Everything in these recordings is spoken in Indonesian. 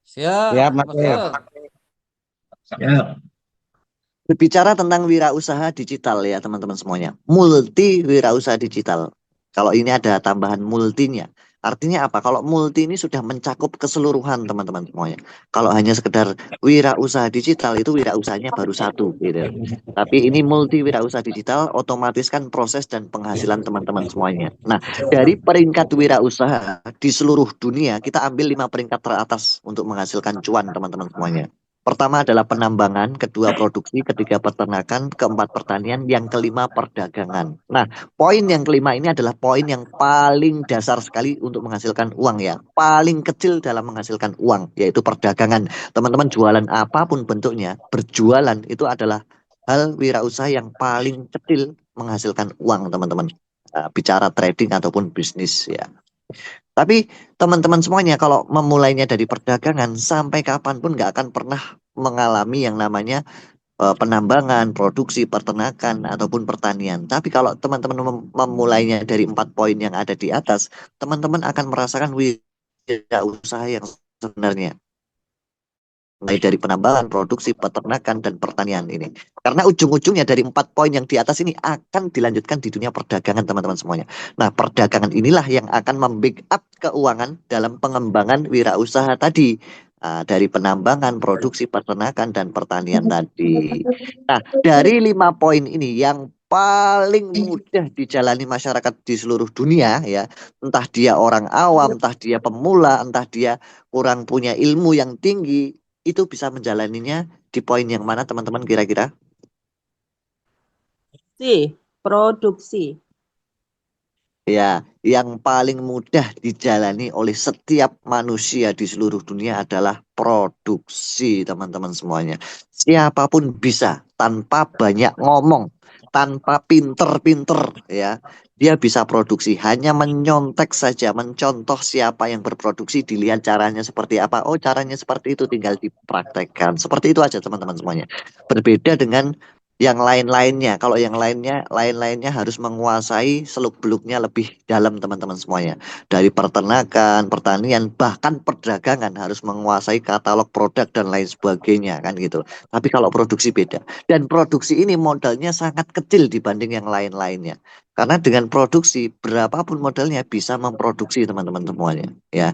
Siap, Siap, Mas Mas Dev. Gop. Ya, Berbicara tentang wirausaha digital ya teman-teman semuanya. Multi wirausaha digital. Kalau ini ada tambahan multinya. Artinya apa? Kalau multi ini sudah mencakup keseluruhan teman-teman semuanya. Kalau hanya sekedar wirausaha digital itu wirausahanya baru satu gitu. Tapi ini multi wirausaha digital otomatis kan proses dan penghasilan teman-teman semuanya. Nah, dari peringkat wirausaha di seluruh dunia kita ambil 5 peringkat teratas untuk menghasilkan cuan teman-teman semuanya. Pertama adalah penambangan, kedua produksi, ketiga peternakan, keempat pertanian, yang kelima perdagangan. Nah, poin yang kelima ini adalah poin yang paling dasar sekali untuk menghasilkan uang ya. Paling kecil dalam menghasilkan uang, yaitu perdagangan. Teman-teman jualan apapun bentuknya, berjualan itu adalah hal wirausaha yang paling kecil menghasilkan uang, teman-teman. Bicara trading ataupun bisnis ya. Tapi teman-teman semuanya kalau memulainya dari perdagangan sampai kapanpun nggak akan pernah mengalami yang namanya penambangan, produksi, peternakan ataupun pertanian. Tapi kalau teman-teman memulainya dari 4 poin yang ada di atas, teman-teman akan merasakan wirausaha yang sebenarnya. Mulai dari penambangan, produksi, peternakan, dan pertanian ini. Karena ujung-ujungnya dari 4 poin yang di atas ini akan dilanjutkan di dunia perdagangan teman-teman semuanya. Nah, perdagangan inilah yang akan membackup keuangan dalam pengembangan wirausaha tadi. Dari penambangan, produksi, peternakan, dan pertanian tadi. Nah, dari 5 poin ini yang paling mudah dijalani masyarakat di seluruh dunia ya, entah dia orang awam, entah dia pemula, entah dia kurang punya ilmu yang tinggi, itu bisa menjalaninya di poin yang mana teman-teman kira-kira? Produksi. Ya, yang paling mudah dijalani oleh setiap manusia di seluruh dunia adalah produksi, teman-teman semuanya. Siapapun bisa, tanpa banyak ngomong, tanpa pinter-pinter, ya. Dia bisa produksi, hanya menyontek saja, mencontoh siapa yang berproduksi, dilihat caranya seperti apa. Oh, caranya seperti itu, tinggal dipraktekkan. Seperti itu aja, teman-teman semuanya. Berbeda dengan yang lain-lainnya. Kalau yang lain-lainnya harus menguasai seluk-beluknya lebih dalam teman-teman semuanya. Dari peternakan, pertanian, bahkan perdagangan harus menguasai katalog produk dan lain sebagainya kan gitu. Tapi kalau produksi beda. Dan produksi ini modalnya sangat kecil dibanding yang lain-lainnya. Karena dengan produksi berapapun modalnya bisa memproduksi teman-teman semuanya. Ya,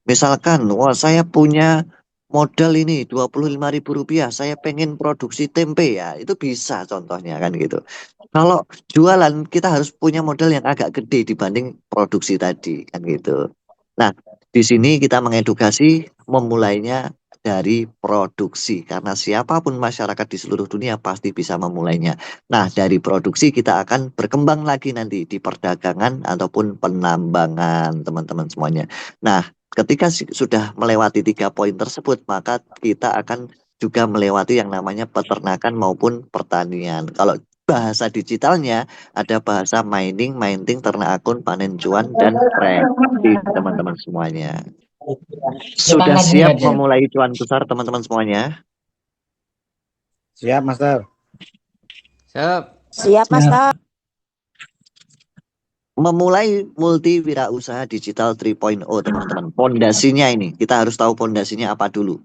misalkan, wah saya punya modal ini Rp25.000, saya pengen produksi tempe ya, itu bisa contohnya kan gitu. Kalau jualan kita harus punya modal yang agak gede dibanding produksi tadi kan gitu. Nah, di sini kita mengedukasi memulainya dari produksi karena siapapun masyarakat di seluruh dunia pasti bisa memulainya. Nah, dari produksi kita akan berkembang lagi nanti di perdagangan ataupun penambangan teman-teman semuanya. Nah, ketika sudah melewati 3 poin tersebut, maka kita akan juga melewati yang namanya peternakan maupun pertanian. Kalau bahasa digitalnya ada bahasa mining, mining, ternak akun, panen cuan, dan trading, teman-teman semuanya. Sudah tangan siap aja. memulai cuan besar, teman-teman semuanya? Siap, Master. Siap. Siap, Ya, Master. Memulai multi wirausaha digital 3.0, teman-teman. Pondasinya ini, kita harus tahu pondasinya apa dulu.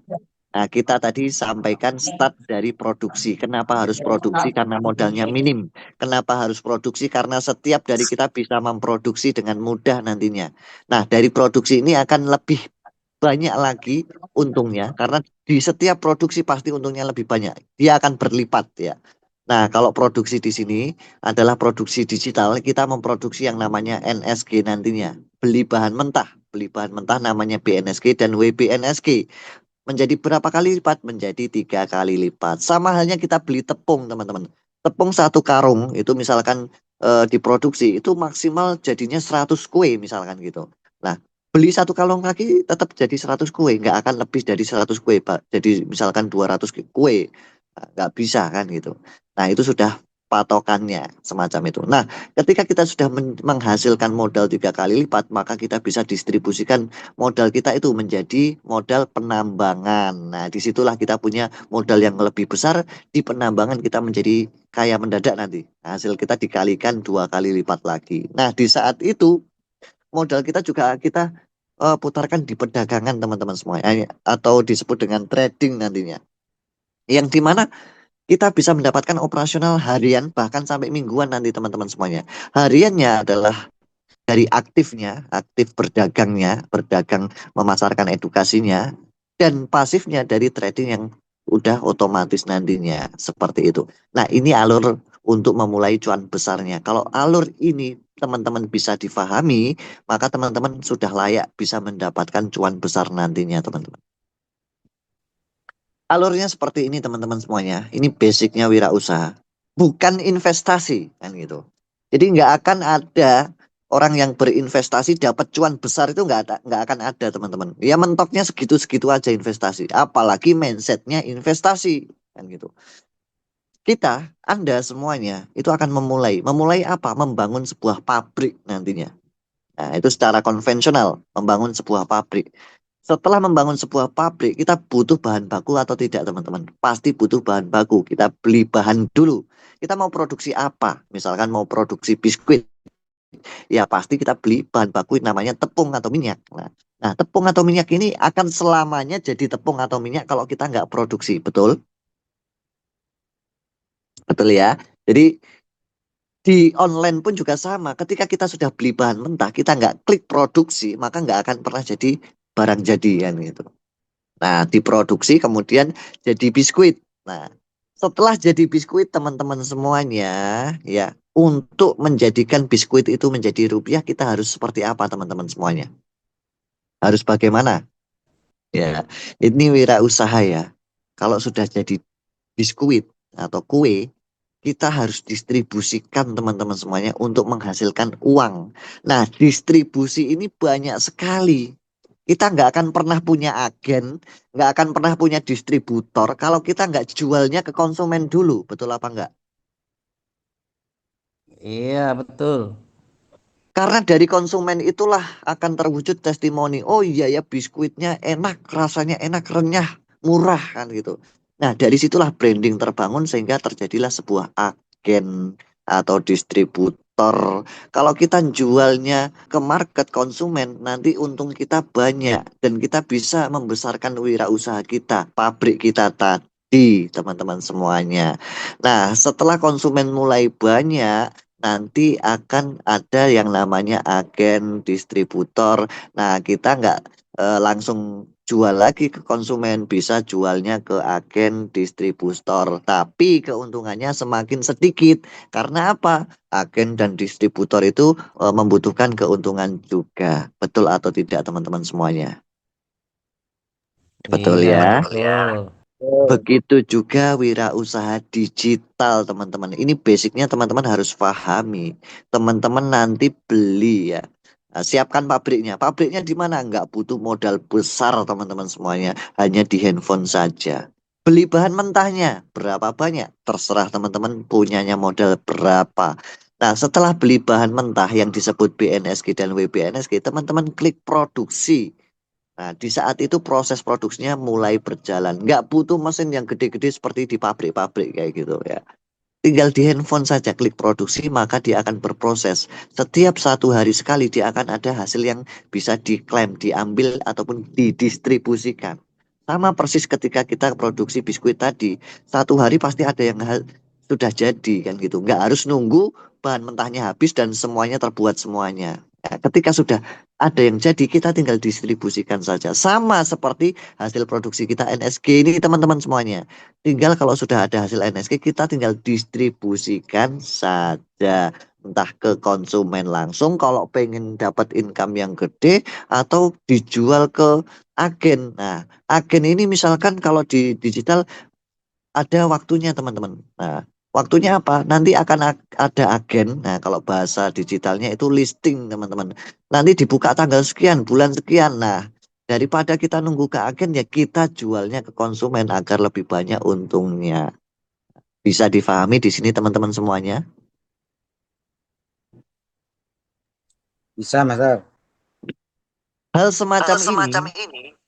Nah, kita tadi sampaikan start dari produksi. Kenapa harus produksi? Karena modalnya minim. Kenapa harus produksi? Karena setiap dari kita bisa memproduksi dengan mudah nantinya. Nah, dari produksi ini akan lebih banyak lagi untungnya. Karena di setiap produksi pasti untungnya lebih banyak. Dia akan berlipat ya. Nah, kalau produksi di sini adalah produksi digital, kita memproduksi yang namanya NSG nantinya. Beli bahan mentah. Beli bahan mentah namanya BNSG dan WBNSG. Menjadi berapa kali lipat? Menjadi 3 kali lipat. Sama halnya kita beli tepung, teman-teman. Tepung 1 karung itu misalkan diproduksi itu maksimal jadinya 100 kue misalkan gitu. Nah, beli 1 karung lagi tetap jadi 100 kue, nggak akan lebih dari 100 kue, Pak. Jadi misalkan 200 kue, nah, nggak bisa kan gitu. Nah, itu sudah patokannya semacam itu. Nah, ketika kita sudah menghasilkan modal 3 kali lipat, maka kita bisa distribusikan modal kita itu menjadi modal penambangan. Nah, disitulah kita punya modal yang lebih besar. Di penambangan kita menjadi kaya mendadak nanti. Hasil kita dikalikan 2 kali lipat lagi. Nah, di saat itu modal kita juga kita putarkan di perdagangan teman-teman semuanya, atau disebut dengan trading nantinya. Yang dimana kita bisa mendapatkan operasional harian bahkan sampai mingguan nanti teman-teman semuanya. Hariannya adalah dari aktifnya, aktif berdagangnya, berdagang memasarkan edukasinya, dan pasifnya dari trading yang udah otomatis nantinya seperti itu. Nah, ini alur untuk memulai cuan besarnya. Kalau alur ini teman-teman bisa difahami, maka teman-teman sudah layak bisa mendapatkan cuan besar nantinya, teman-teman. Alurnya seperti ini teman-teman semuanya. Ini basicnya wirausaha, bukan investasi kan gitu. Jadi nggak akan ada orang yang berinvestasi dapat cuan besar, itu nggak akan ada teman-teman. Ya mentoknya segitu-segitu aja investasi. Apalagi mindsetnya investasi kan gitu. Kita, Anda semuanya itu akan memulai apa? Membangun sebuah pabrik nantinya. Nah, itu secara konvensional, membangun sebuah pabrik. Setelah membangun sebuah pabrik, kita butuh bahan baku atau tidak, teman-teman? Pasti butuh bahan baku. Kita beli bahan dulu. Kita mau produksi apa? Misalkan mau produksi biskuit. Ya, pasti kita beli bahan baku namanya tepung atau minyak. Nah, tepung atau minyak ini akan selamanya jadi tepung atau minyak kalau kita nggak produksi. Betul? Betul ya? Jadi, di online pun juga sama. Ketika kita sudah beli bahan mentah, kita nggak klik produksi, maka nggak akan pernah jadi barang jadi kan gitu. Nah, diproduksi kemudian jadi biskuit. Nah, setelah jadi biskuit teman-teman semuanya, ya, untuk menjadikan biskuit itu menjadi rupiah, kita harus seperti apa teman-teman semuanya? Harus bagaimana? Ya, ini wirausaha ya. Kalau sudah jadi biskuit atau kue, kita harus distribusikan teman-teman semuanya untuk menghasilkan uang. Nah, distribusi ini banyak sekali. Kita nggak akan pernah punya agen, nggak akan pernah punya distributor kalau kita nggak jualnya ke konsumen dulu, betul apa nggak? Iya, betul. Karena dari konsumen itulah akan terwujud testimoni. Oh iya ya, biskuitnya enak, rasanya enak, renyah, murah kan gitu. Nah, dari situlah branding terbangun sehingga terjadilah sebuah agen atau distributor. Kalau kita jualnya ke market konsumen, nanti untung kita banyak dan kita bisa membesarkan wirausaha kita, pabrik kita tadi, teman-teman semuanya. Nah, setelah konsumen mulai banyak, nanti akan ada yang namanya agen distributor. Nah, kita nggak langsung jual lagi ke konsumen, bisa jualnya ke agen distributor. Tapi keuntungannya semakin sedikit. Karena apa? Agen dan distributor itu membutuhkan keuntungan juga. Betul atau tidak, teman-teman semuanya? Betul Iya, ya. betul. Begitu juga wirausaha digital, teman-teman. Ini basicnya teman-teman harus pahami. Teman-teman nanti beli ya. Nah, siapkan pabriknya. Pabriknya di mana? Nggak butuh modal besar, teman-teman semuanya. Hanya di handphone saja. Beli bahan mentahnya. Berapa banyak? Terserah teman-teman punyanya modal berapa. Nah, setelah beli bahan mentah yang disebut BNSG dan WBNSG, teman-teman klik produksi. Nah, di saat itu proses produksinya mulai berjalan. Nggak butuh mesin yang gede-gede seperti di pabrik-pabrik kayak gitu ya. Tinggal di handphone saja klik produksi, maka dia akan berproses. Setiap 1 hari sekali dia akan ada hasil yang bisa diklaim, diambil, ataupun didistribusikan. Sama persis ketika kita produksi biskuit tadi. 1 hari pasti ada yang sudah jadi kan gitu. Nggak harus nunggu bahan mentahnya habis dan semuanya terbuat semuanya. Ya, ketika sudah ada yang jadi, kita tinggal distribusikan saja. Sama seperti hasil produksi kita NSG ini teman-teman semuanya. Tinggal kalau sudah ada hasil NSG, kita tinggal distribusikan saja. Entah ke konsumen langsung kalau pengen dapat income yang gede, atau dijual ke agen. Nah, agen ini misalkan kalau di digital ada waktunya teman-teman. Nah, waktunya apa? Nanti akan ada agen. Nah, kalau bahasa digitalnya itu listing teman-teman. Nanti dibuka tanggal sekian, bulan sekian. Nah, daripada kita nunggu ke agen, ya kita jualnya ke konsumen agar lebih banyak untungnya. Bisa difahami di sini teman-teman semuanya? Bisa, Master. Hal semacam ini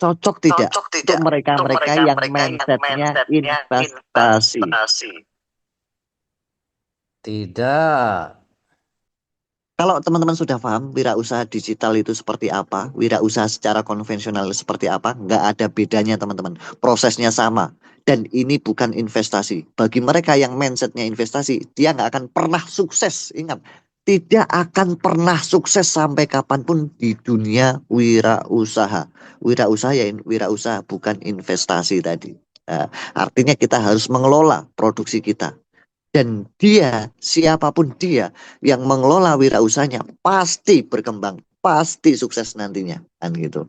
cocok tidak untuk mereka-mereka yang mindsetnya investasi? investasi. 3. Kalau teman-teman sudah paham wirausaha digital itu seperti apa, wirausaha secara konvensional seperti apa, nggak ada bedanya teman-teman. Prosesnya sama. Dan ini bukan investasi. Bagi mereka yang mindsetnya investasi, dia nggak akan pernah sukses. Ingat, tidak akan pernah sukses sampai kapanpun di dunia wirausaha. Wirausaha ya wirausaha, bukan investasi tadi. Nah, artinya kita harus mengelola produksi kita. Dan dia, siapapun dia yang mengelola wirausahanya pasti berkembang, pasti sukses nantinya, kan gitu.